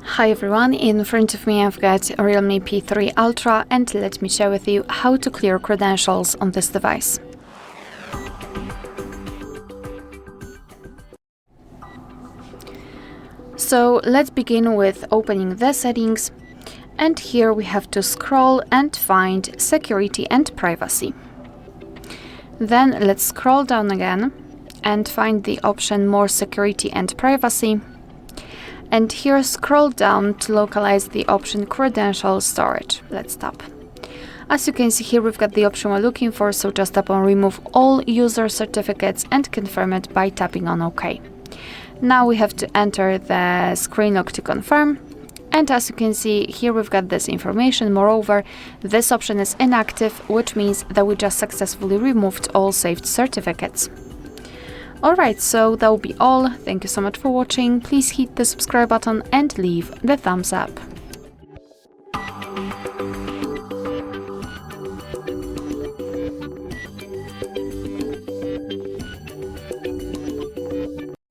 Hi everyone, in front of me I've got REALME P3 Ultra, and let me share with you how to clear credentials on this device. So let's begin with opening the settings, and here we have to scroll and find security and privacy. Then let's scroll down again and find the option more security and privacy. And here scroll down to localize the option Credential Storage. Let's tap. As you can see here, we've got the option we're looking for, so just tap on remove all user certificates and confirm it by tapping on OK. Now we have to enter the screen lock to confirm. And as you can see here, we've got this information. Moreover, this option is inactive, which means that we just successfully removed all saved certificates. Alright, so that will be all. Thank you so much for watching. Please hit the subscribe button and leave the thumbs up.